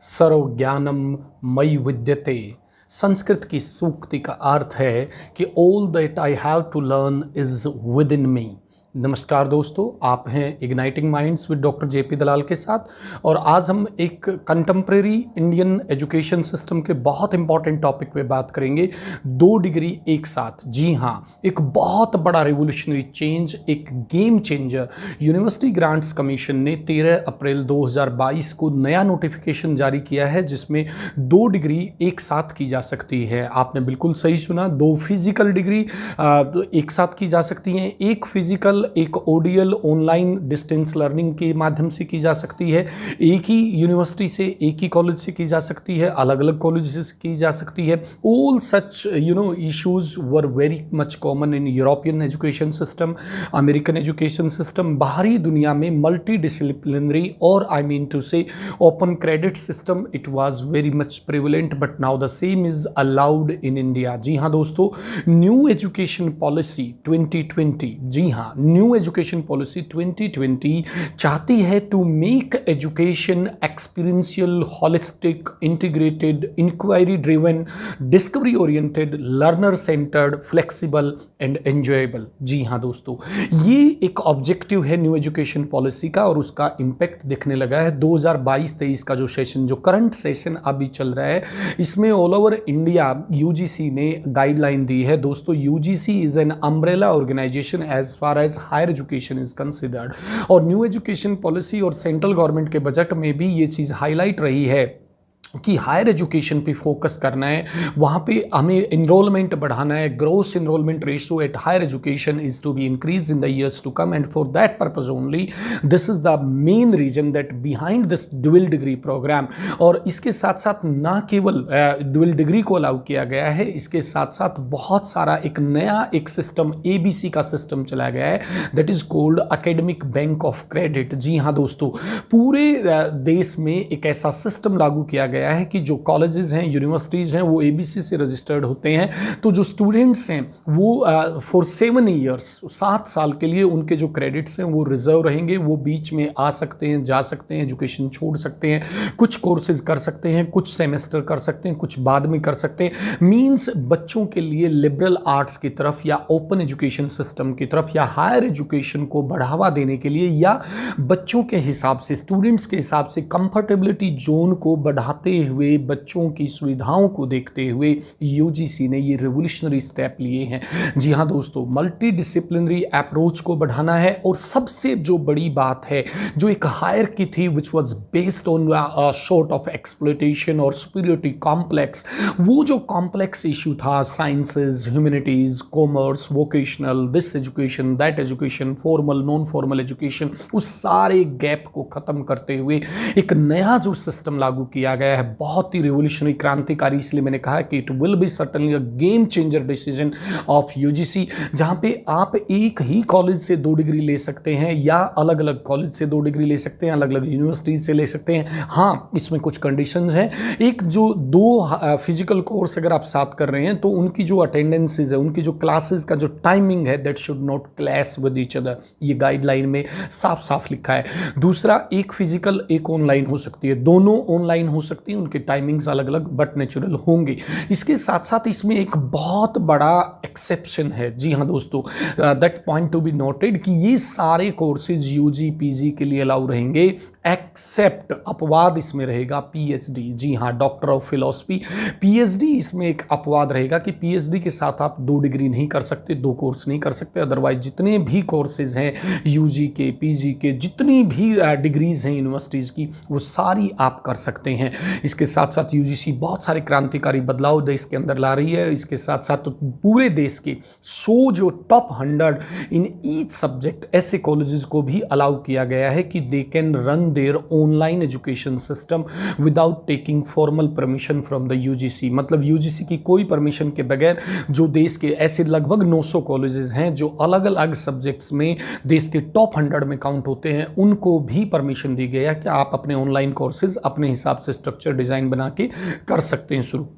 सर्व ज्ञानम मयि विद्यते। संस्कृत की सूक्ति का अर्थ है कि all that I have to learn is within me. नमस्कार दोस्तों, आप हैं igniting minds with doctor JP Dalal के साथ और आज हम एक कंटेम्प्रेरी इंडियन एजुकेशन सिस्टम के बहुत इंपॉर्टेंट टॉपिक पे बात करेंगे। 2 डिग्री एक साथ, जी हाँ, एक बहुत बड़ा रिवोल्यूशनरी चेंज, एक game changer. University grants commission ने 13 अप्रैल 2022 को नया नोटिफिकेशन जारी किया है जिसमें 2 डिग्री एक साथ की जा सकती है। आपने बिल्कुल सही सुना, 2 फिजिकल डिग्री एक साथ की जा सकती हैं। एक फिजिकल, एक ओडीएल ऑनलाइन डिस्टेंस लर्निंग के माध्यम से की जा सकती है। एक ही यूनिवर्सिटी से, एक ही कॉलेज से की जा सकती है, अलग अलग कॉलेज से की जा सकती है। All such issues were very much common in European education system, American education system. बाहरी दुनिया में मल्टी डिसिप्लिनरी और I mean to say open credit system it was very much prevalent, but now the same is allowed in India. जी हाँ दोस्तों, new education policy 2020, जी हाँ, new education policy 2020 चाहती है to make education experiential, holistic, integrated, inquiry driven, discovery oriented, learner centred, flexible and enjoyable. जी हाँ दोस्तों, ये एक ऑब्जेक्टिव है न्यू एजुकेशन पॉलिसी का और उसका इम्पैक्ट दिखने लगा है। 2022-23 का जो सेशन, जो करंट सेशन अभी चल रहा है, इसमें ऑल ओवर इंडिया यूजीसी ने गाइडलाइन दी है। दोस्तों, UGC is an umbrella organisation as far as higher education is considered, और न्यू एजुकेशन पॉलिसी और सेंट्रल गवर्नमेंट के बजट में भी ये चीज़ हाईलाइट रही है कि हायर एजुकेशन पे फोकस करना है, वहाँ पे हमें इनरोलमेंट बढ़ाना है। Gross enrolment ratio at higher education is to be increase in the years to come, and for that purpose only this is the main reason that behind this dual degree programme. और इसके साथ साथ ना केवल dual degree को allow किया गया है, इसके साथ साथ बहुत सारा एक नया एक सिस्टम, एबीसी का सिस्टम चला गया है, that is called academic bank of credit. जी हाँ दोस्तों, पूरे देश में एक ऐसा सिस्टम लागू किया गया है कि जो कॉलेजेस हैं, यूनिवर्सिटीज़ हैं, वो एबीसी से रजिस्टर्ड होते हैं। तो जो स्टूडेंट्स हैं वो फॉर 7 ईयर्स, 7 साल के लिए उनके जो क्रेडिट्स हैं वो रिजर्व रहेंगे। वो बीच में आ सकते हैं, जा सकते हैं, एजुकेशन छोड़ सकते हैं, कुछ कोर्सेज कर सकते हैं, कुछ सेमेस्टर कर सकते हैं, कुछ बाद में कर सकते हैं। मीन्स बच्चों के लिए लिबरल आर्ट्स की तरफ या ओपन एजुकेशन सिस्टम की तरफ या हायर एजुकेशन को बढ़ावा देने के लिए या बच्चों के हिसाब से, स्टूडेंट्स के हिसाब से कंफर्टेबिलिटी जोन को बढ़ाते हुए, बच्चों की सुविधाओं को देखते हुए यूजीसी ने ये रिवोल्यूशनरी स्टेप लिए हैं। जी हाँ दोस्तों, मल्टी डिसिप्लिनरी अप्रोच को बढ़ाना है। और सबसे जो बड़ी बात है, जो एक हायरार्की थी which was based on sort of exploitation और सुपीरियरिटी कॉम्प्लेक्स, वो जो कॉम्प्लेक्स इशू था, sciences, humanities, commerce, vocational, this education, that education, formal, non formal education, उस सारे गैप को खत्म करते हुए एक नया जो सिस्टम लागू किया गया है, बहुत ही रिवोल्यूशनरी, क्रांतिकारी। इसलिए मैंने कहा कि it will be certainly a game changer decision of UGC, जहां पे आप एक ही कॉलेज से 2 डिग्री ले सकते हैं या अलग अलग कॉलेज से 2 डिग्री ले सकते हैं, अलग अलग यूनिवर्सिटीज से ले सकते हैं। हाँ, इसमें कुछ कंडीशंस हैं। एक जो 2 फिजिकल कोर्स अगर आप साथ कर रहे हैं तो उनकी जो अटेंडेंसेज है, उनकी जो क्लासेस का जो टाइमिंग है, that should not clash with each other. ये गाइडलाइन में साफ साफ लिखा है। दूसरा, एक फिजिकल, एक ऑनलाइन हो सकती है, दोनों ऑनलाइन हो सकती हैं, उनके टाइमिंग्स अलग अलग बट नेचुरल होंगे। इसके साथ साथ इसमें एक बहुत बड़ा एक्सेप्शन है। जी हाँ दोस्तों, that point to be noted कि ये सारे कोर्सेज यूजी पीजी के लिए अलाउ रहेंगे, एक्सेप्ट, अपवाद इसमें रहेगा, पीएचडी। जी हाँ, डॉक्टर ऑफ फिलॉसफी, पीएचडी इसमें एक अपवाद रहेगा कि पीएचडी के साथ आप 2 डिग्री नहीं कर सकते, 2 कोर्स नहीं कर सकते। अदरवाइज जितने भी कोर्सेज हैं यूजी के, पीजी के, जितनी भी डिग्रीज हैं यूनिवर्सिटीज़ की, वो सारी आप कर सकते हैं। इसके साथ साथ यूजीसी बहुत सारे क्रांतिकारी बदलाव देश के अंदर ला रही है। इसके साथ साथ तो पूरे देश के 100 जो टॉप 100 इन ईच सब्जेक्ट ऐसे कॉलेजेस को भी अलाउ किया गया है कि they can run their online education system without taking formal permission from the UGC. मतलब यूजीसी की कोई परमिशन के बगैर जो देश के ऐसे लगभग 900 कॉलेजेस हैं जो अलग अलग सब्जेक्ट्स में देश के टॉप 100 में काउंट होते हैं, उनको भी परमिशन दी गई है कि आप अपने ऑनलाइन कोर्सेज अपने हिसाब से स्ट्रक्चर डिजाइन बना के कर सकते हैं शुरू।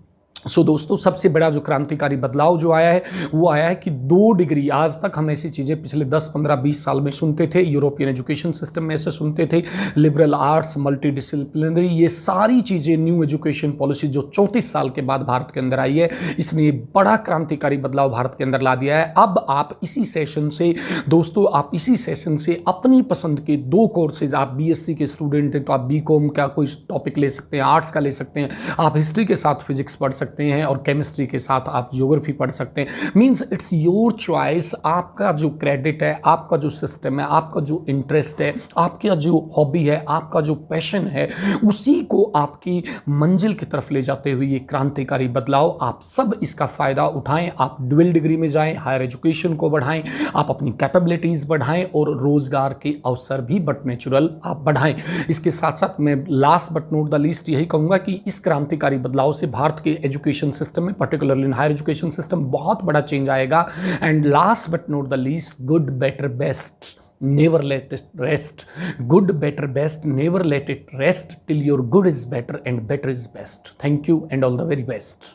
सो दोस्तों, सबसे बड़ा जो क्रांतिकारी बदलाव जो आया है वो आया है कि 2 डिग्री। आज तक हम ऐसी चीज़ें पिछले 10, 15, 20 साल में सुनते थे, यूरोपियन एजुकेशन सिस्टम में ऐसे सुनते थे, लिबरल आर्ट्स, मल्टी डिसिप्लिनरी, ये सारी चीज़ें न्यू एजुकेशन पॉलिसी जो 34 साल के बाद भारत के अंदर आई है, इसने ये बड़ा क्रांतिकारी बदलाव भारत के अंदर ला दिया है। अब आप इसी सेशन से दोस्तों, आप इसी सेशन से अपनी पसंद के 2 कोर्सेज, आप बीएससी के स्टूडेंट हैं तो आप बीकॉम का कोई टॉपिक ले सकते हैं, आर्ट्स का ले सकते हैं, आप हिस्ट्री के साथ फिजिक्स पढ़ सकते हैं और केमिस्ट्री के साथ आप ज्योग्राफी पढ़ सकते हैं। Means it's your choice. आपका जो क्रेडिट है, आपका जो सिस्टम है, आपका जो इंटरेस्ट है, आपका जो हॉबी है, आपका जो पैशन है, उसी को आपकी मंजिल की तरफ ले जाते हुए ये क्रांतिकारी बदलाव, आप सब इसका फायदा उठाएं। आप ड्यूअल डिग्री में जाएं, हायर एजुकेशन को बढ़ाएं, आप अपनी कैपेबिलिटीज बढ़ाएं और रोजगार के अवसर भी बट नेचुरल आप बढ़ाएं। इसके साथ साथ मैं last but not the least यही कहूंगा कि इस क्रांतिकारी बदलाव से भारत के एजुकेशन सिस्टम में, particularly in higher education system, बहुत बड़ा चेंज आएगा। And last but not the least, good better best, never let it rest. Good better best, never let it rest till your good is better and better is best. Thank you and all the very best.